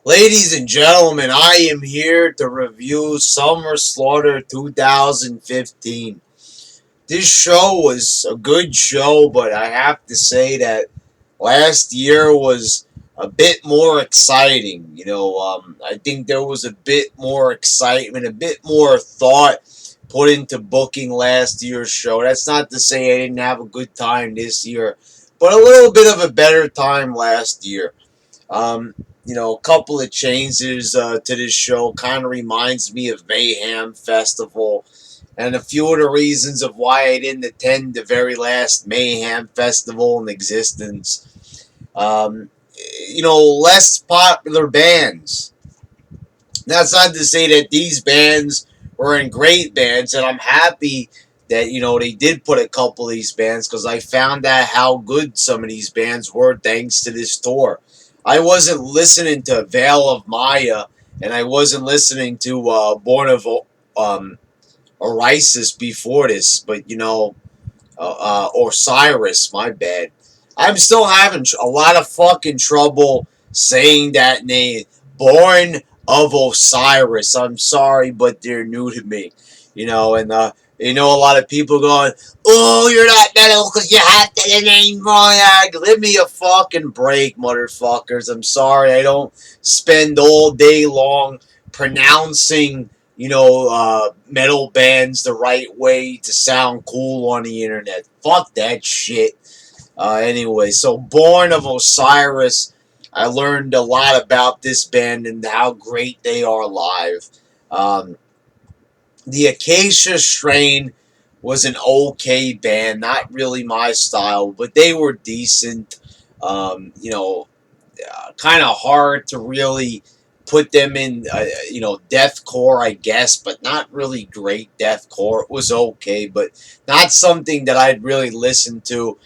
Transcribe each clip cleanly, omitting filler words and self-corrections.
Ladies and gentlemen, I am here to review Summer Slaughter 2015. This show was a good show, but I have to say that last year was a bit more exciting. I think there was a bit more excitement, a bit more thought put into booking last year's show. That's not to say I didn't have a good time this year, but a little bit of a better time last year. Um, a couple of changes to this show kind of reminds me of Mayhem Festival, and a few of the reasons of why I didn't attend the very last Mayhem Festival in existence. Less popular bands. That's not to say that these bands weren't great bands, and I'm happy that they did put a couple of these bands because I found out how good some of these bands were thanks to this tour. I wasn't listening to Veil of Maya, and I wasn't listening to Born of Orisis before this, but Osiris, my bad. I'm still having a lot of fucking trouble saying that name. Born of Osiris. I'm sorry, but they're new to me. And a lot of people going, "Oh, you're not metal because you have to the name wrong." Give me a fucking break, motherfuckers. I'm sorry. I don't spend all day long pronouncing metal bands the right way to sound cool on the internet. Fuck that shit. Anyway, so Born of Osiris, I learned a lot about this band and how great they are live. Um, the Acacia Strain was an okay band, not really my style, but they were decent. Kind of hard to really put them in, deathcore, I guess, but not really great deathcore. It was okay, but not something that I'd really listen to.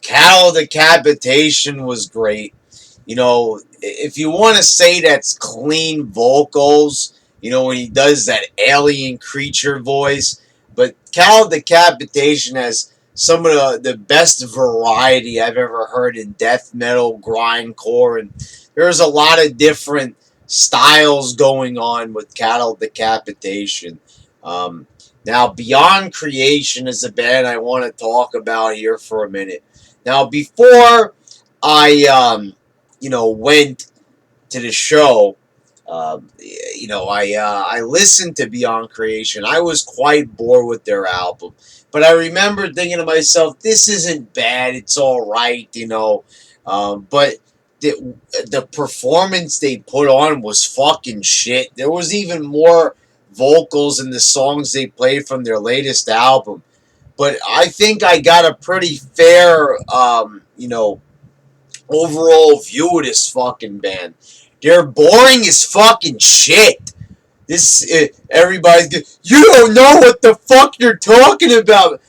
Cattle Decapitation was great. If you want to say that's clean vocals, when he does that alien creature voice, but Cattle Decapitation has some of the best variety I've ever heard in death metal, grindcore, and there's a lot of different styles going on with Cattle Decapitation. Um, Now, Beyond Creation is a band I want to talk about here for a minute. Now, before I, went to the show, I listened to Beyond Creation. I was quite bored with their album, but I remember thinking to myself, "This isn't bad. It's all right," but the performance they put on was fucking shit. There was even more vocals in the songs they played from their latest album. But I think I got a pretty fair, overall view of this fucking band. They're boring as fucking shit. Everybody's good. You don't know what the fuck you're talking about.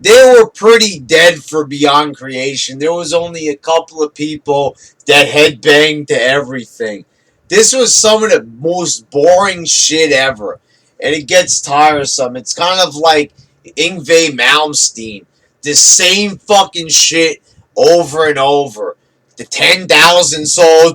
They were pretty dead for Beyond Creation. There was only a couple of people that headbanged to everything. This was some of the most boring shit ever. And it gets tiresome. It's kind of like Yngwie Malmsteen. The same fucking shit over and over. The 10,000 souls.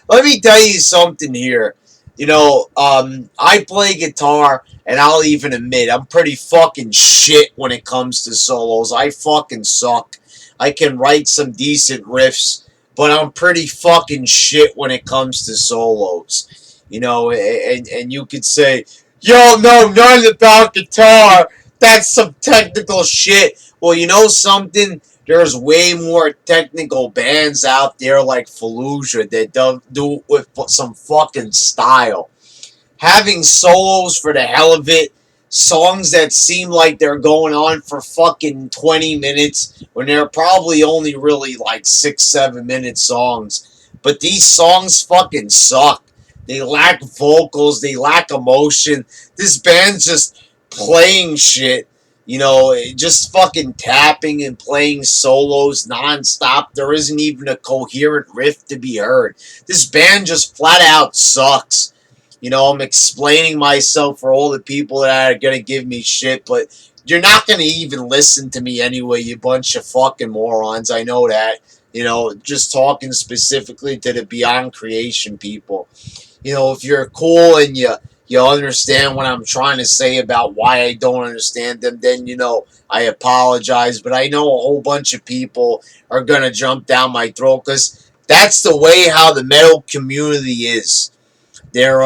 Let me tell you something here. I play guitar, and I'll even admit I'm pretty fucking shit when it comes to solos. I fucking suck. I can write some decent riffs, but I'm pretty fucking shit when it comes to solos. And you could say, "Yo, no, nothing about guitar. That's some technical shit." Well, you know something? There's way more technical bands out there like Fallujah that do it with some fucking style. Having solos for the hell of it, songs that seem like they're going on for fucking 20 minutes when they're probably only really like 6, 7 minute songs. But these songs fucking suck. They lack vocals, they lack emotion. This band's just playing shit, just fucking tapping and playing solos nonstop. There isn't even a coherent riff to be heard. This band just flat out sucks. I'm explaining myself for all the people that are going to give me shit, but you're not going to even listen to me anyway, you bunch of fucking morons. I know that. Just talking specifically to the Beyond Creation people. If you're cool and you understand what I'm trying to say about why I don't understand them, then I apologize. But I know a whole bunch of people are gonna jump down my throat because that's the way how the metal community is. They're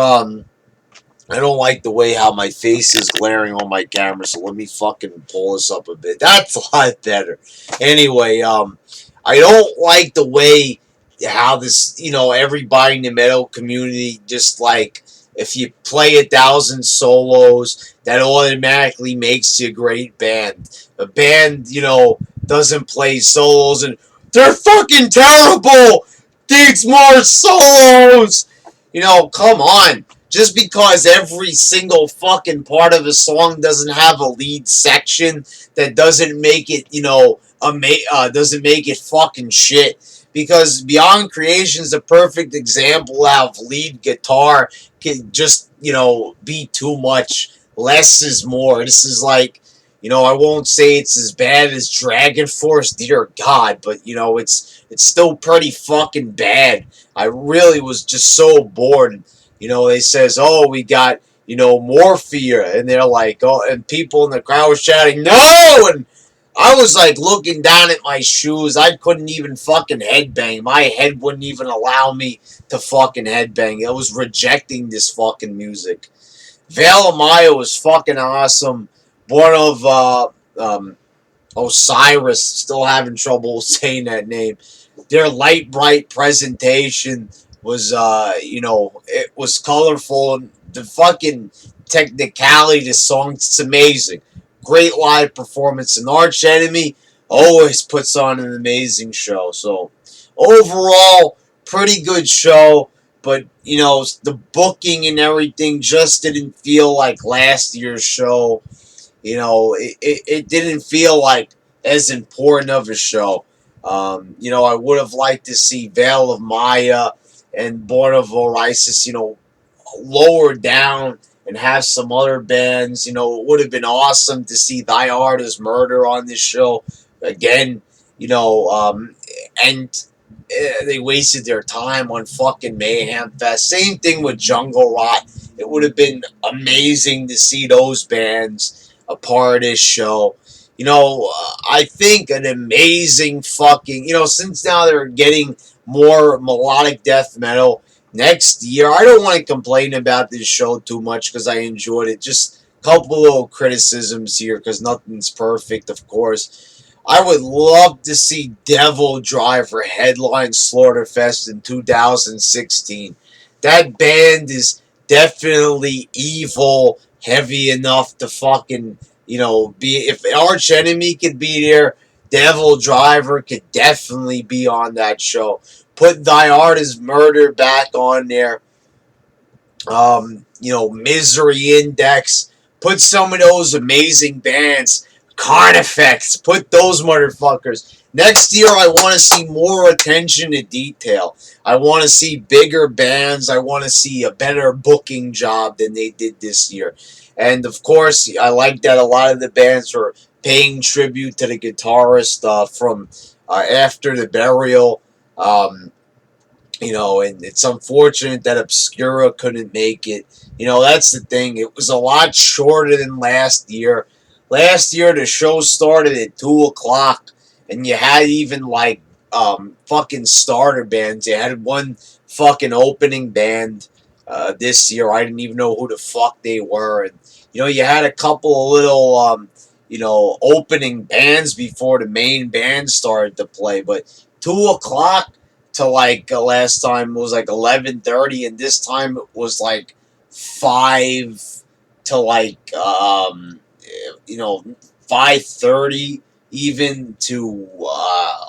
I don't like the way how my face is glaring on my camera, so let me fucking pull this up a bit. That's a lot better. Anyway, I don't like the way how this, everybody in the metal community just like if you play 1,000 solos, that automatically makes you a great band. A band, doesn't play solos and they're fucking terrible. Needs more solos. Come on. Just because every single fucking part of a song doesn't have a lead section, that doesn't make it, doesn't make it fucking shit. Because Beyond Creation is a perfect example of lead guitar can just, be too much. Less is more. This is like, I won't say it's as bad as Dragon Force, dear God, but it's still pretty fucking bad. I really was just so bored. They says, oh, we got, Morphia, and they're like, oh, and people in the crowd were shouting, no, and I was like looking down at my shoes. I couldn't even fucking headbang. My head wouldn't even allow me to fucking headbang. I was rejecting this fucking music. Veil of Maya was fucking awesome. Born of Osiris, still having trouble saying that name. Their light bright presentation was it was colorful, and the fucking technicality of the song, it's amazing. Great live performance, and Arch Enemy always puts on an amazing show. So overall, pretty good show, but the booking and everything just didn't feel like last year's show. It didn't feel like as important of a show. I would have liked to see Veil of Maya and Born of Orisis, lower down and have some other bands. It would have been awesome to see Thy Art is Murder on this show again. And they wasted their time on fucking Mayhem Fest. Same thing with Jungle Rot. It would have been amazing to see those bands a part of this show. I think an amazing fucking, since now they're getting more melodic death metal next year. I don't want to complain about this show too much because I enjoyed it. Just a couple little criticisms here because nothing's perfect, of course. I would love to see Devil Driver headline Slaughterfest in 2016. That band is definitely evil, heavy enough to fucking, be. If Arch Enemy could be there, Devil Driver could definitely be on that show. Put Thy Art is Murder back on there. Misery Index. Put some of those amazing bands. Carnifex. Put those motherfuckers. Next year, I want to see more attention to detail. I want to see bigger bands. I want to see a better booking job than they did this year. And of course, I like that a lot of the bands were paying tribute to the guitarist from After the Burial. And it's unfortunate that Obscura couldn't make it. That's the thing. It was a lot shorter than last year. Last year, the show started at 2 o'clock, and you had even, like, fucking starter bands. You had one fucking opening band this year. I didn't even know who the fuck they were. And, you had a couple of little, opening bands before the main band started to play. But 2 o'clock to like last time was like 11:30, and this time it was like 5 to like 5:30 even to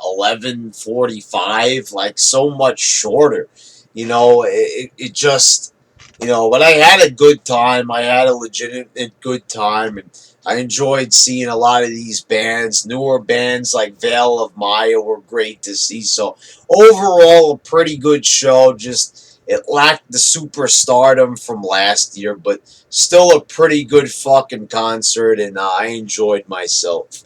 11:45, like so much shorter. It just but I had a good time. I had a legitimate good time, and I enjoyed seeing a lot of these bands. Newer bands like Veil of Maya were great to see. So overall, a pretty good show. Just it lacked the superstardom from last year, but still a pretty good fucking concert, and I enjoyed myself.